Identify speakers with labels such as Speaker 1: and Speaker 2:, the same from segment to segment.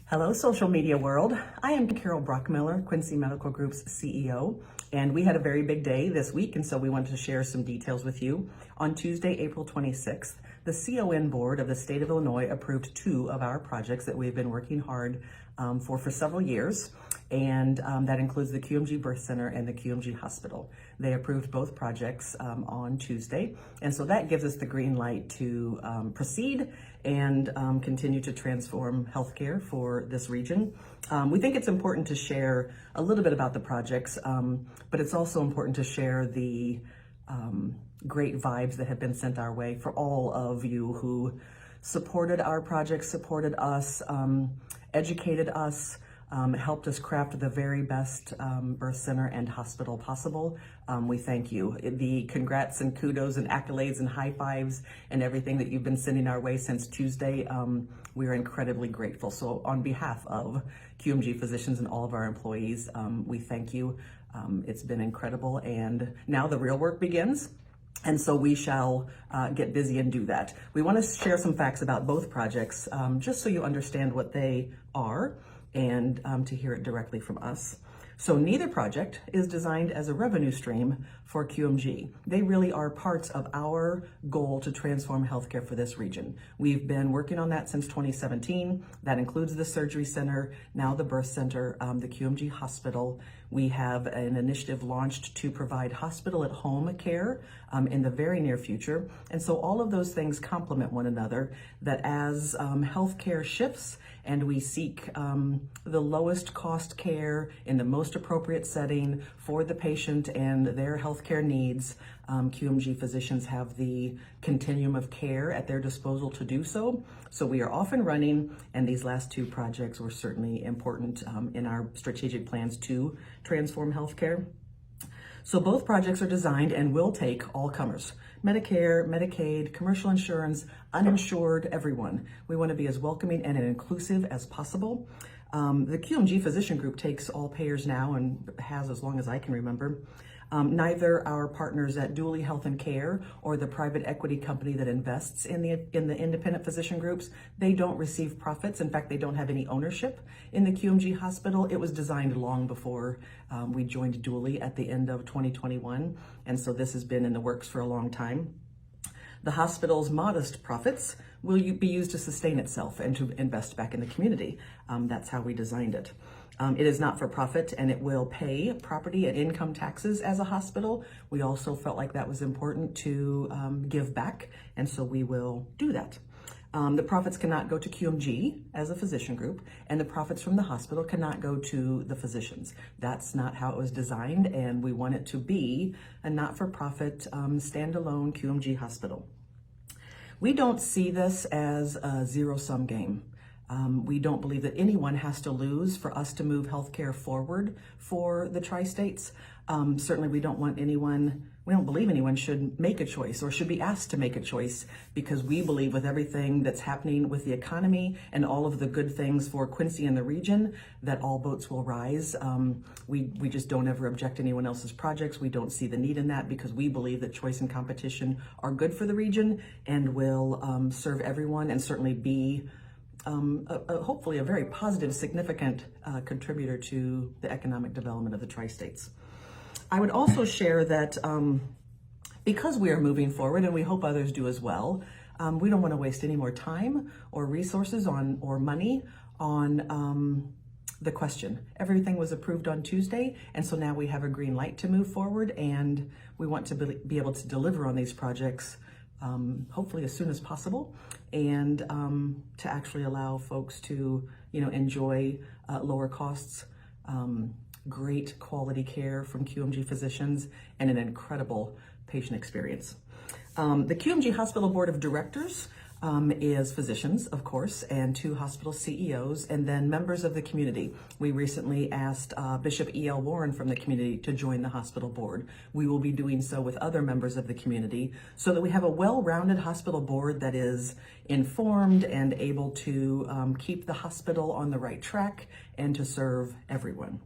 Speaker 1: Hello, social media world. I am Carol Brockmiller, Quincy Medical Group's CEO, and we had a very big day this week, and so we wanted to share some details with you. On Tuesday, April 26th, the CON board of the state of Illinois approved 2 of our projects that we've been working hard for several years, and that includes the QMG Birth Center and the QMG Hospital. They approved both projects on Tuesday, and so that gives us the green light to proceed and continue to transform healthcare for this region. We think it's important to share a little bit about the projects, but it's also important to share the great vibes that have been sent our way for all of you who supported our projects, supported us, educated us, helped us craft the very best birth center and hospital possible. We thank you. The congrats and kudos and accolades and high fives and everything that you've been sending our way since Tuesday, we are incredibly grateful. So on behalf of QMG physicians and all of our employees, we thank you. It's been incredible, and now the real work begins. And so we shall get busy and do that. We want to share some facts about both projects, just so you understand what they are and to hear it directly from us. So neither project is designed as a revenue stream for QMG. They really are parts of our goal to transform healthcare for this region. We've been working on that since 2017. That includes the surgery center, now the birth center, the QMG hospital. We have an initiative launched to provide hospital at home care in the very near future. And so all of those things complement one another, that as healthcare shifts and we seek the lowest cost care in the most appropriate setting for the patient and their healthcare needs, QMG physicians have the continuum of care at their disposal to do so. So we are off and running, and these last 2 projects were certainly important in our strategic plans to transform healthcare. So both projects are designed and will take all comers: Medicare, Medicaid, commercial insurance, uninsured, everyone. We want to be as welcoming and inclusive as possible. The QMG physician group takes all payers now and has as long as I can remember. Neither our partners at Dooley Health and Care or the private equity company that invests in the independent physician groups, they don't receive profits. In fact, they don't have any ownership in the QMG hospital. It was designed long before we joined Dooley at the end of 2021, and so this has been in the works for a long time. The hospital's modest profits will be used to sustain itself and to invest back in the community. That's how we designed it. It is not for profit, and it will pay property and income taxes as a hospital. We also felt like that was important to give back, and so we will do that. The profits cannot go to QMG as a physician group, and the profits from the hospital cannot go to the physicians. That's not how it was designed, and we want it to be a not-for-profit, standalone QMG hospital. We don't see this as a zero-sum game. We don't believe that anyone has to lose for us to move healthcare forward for the tri-states. Certainly we don't believe anyone should make a choice or should be asked to make a choice, because we believe with everything that's happening with the economy and all of the good things for Quincy and the region, that all boats will rise. We just don't ever object to anyone else's projects. We don't see the need in that, because we believe that choice and competition are good for the region and will serve everyone, and certainly be hopefully a very positive, significant contributor to the economic development of the tri-states. I would also share that because we are moving forward, and we hope others do as well, we don't want to waste any more time or resources or money on the question. Everything was approved on Tuesday, and so now we have a green light to move forward, and we want to be able to deliver on these projects hopefully as soon as possible, and to actually allow folks to, enjoy lower costs, great quality care from QMG physicians, and an incredible patient experience. The QMG Hospital Board of Directors is physicians, of course, and 2 hospital CEOs, and then members of the community. We recently asked Bishop E.L. Warren from the community to join the hospital board. We will be doing so with other members of the community, so that we have a well-rounded hospital board that is informed and able to keep the hospital on the right track and to serve everyone.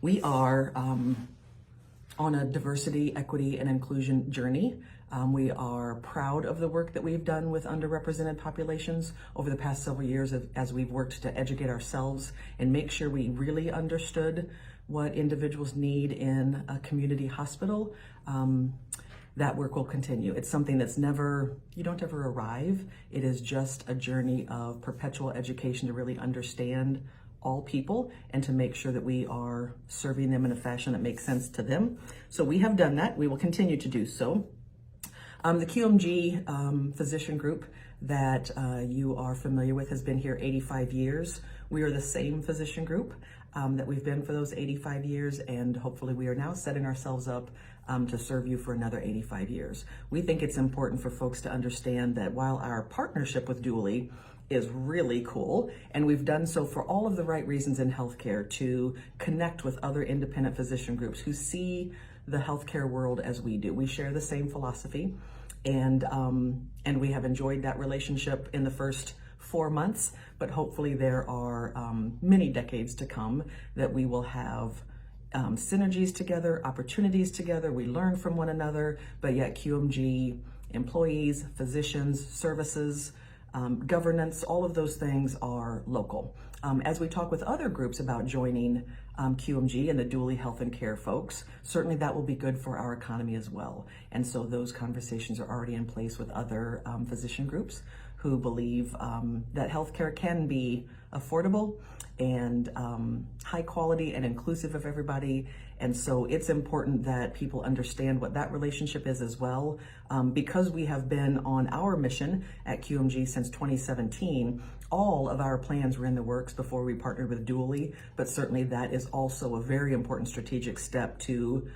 Speaker 1: We are on a diversity, equity, and inclusion journey. We are proud of the work that we've done with underrepresented populations over the past several years as we've worked to educate ourselves and make sure we really understood what individuals need in a community hospital. That work will continue. It's something that's you don't ever arrive. It is just a journey of perpetual education to really understand all people and to make sure that we are serving them in a fashion that makes sense to them. So we have done that. We will continue to do so. The QMG physician group that you are familiar with has been here 85 years. We are the same physician group that we've been for those 85 years, and hopefully we are now setting ourselves up to serve you for another 85 years. We think it's important for folks to understand that while our partnership with Duly is really cool, and we've done so for all of the right reasons in healthcare to connect with other independent physician groups who see the healthcare world as we do. We share the same philosophy, and we have enjoyed that relationship in the first 4 months, but hopefully there are many decades to come that we will have synergies together, opportunities together. We learn from one another, but yet QMG employees, physicians, services, governance, all of those things are local. As we talk with other groups about joining QMG and the Duly Health and Care folks, certainly that will be good for our economy as well. And so those conversations are already in place with other physician groups who believe that healthcare can be affordable and high quality and inclusive of everybody. And so it's important that people understand what that relationship is as well. Because we have been on our mission at QMG since 2017, all of our plans were in the works before we partnered with Duly, but certainly that is also a very important strategic step to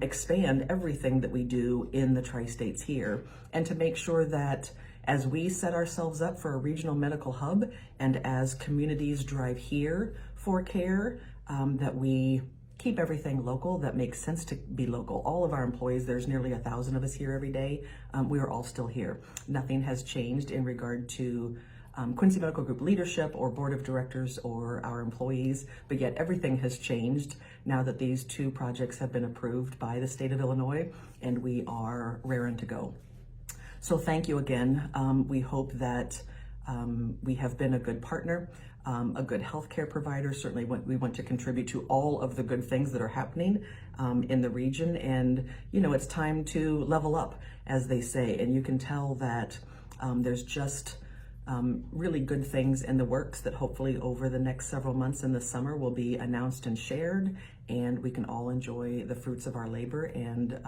Speaker 1: expand everything that we do in the tri-states here, and to make sure that as we set ourselves up for a regional medical hub and as communities drive here for care, that we keep everything local that makes sense to be local. All of our employees, there's nearly 1,000 of us here every day, we are all still here. Nothing has changed in regard to Quincy Medical Group leadership or board of directors or our employees, but yet everything has changed now that these 2 projects have been approved by the state of Illinois, and we are raring to go. So thank you again. We hope that we have been a good partner, a good healthcare provider. Certainly we want to contribute to all of the good things that are happening in the region. And, you know, it's time to level up, as they say. And you can tell that there's just really good things in the works that hopefully over the next several months in the summer will be announced and shared, and we can all enjoy the fruits of our labor and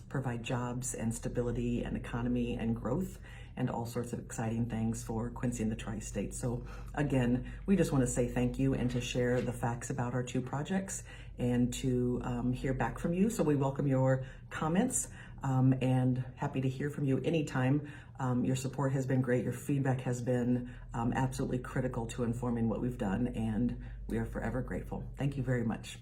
Speaker 1: provide jobs and stability and economy and growth and all sorts of exciting things for Quincy and the tri-state. So again, we just want to say thank you and to share the facts about our 2 projects and to hear back from you. So we welcome your comments and happy to hear from you anytime. Your support has been great. Your feedback has been absolutely critical to informing what we've done, and we are forever grateful. Thank you very much.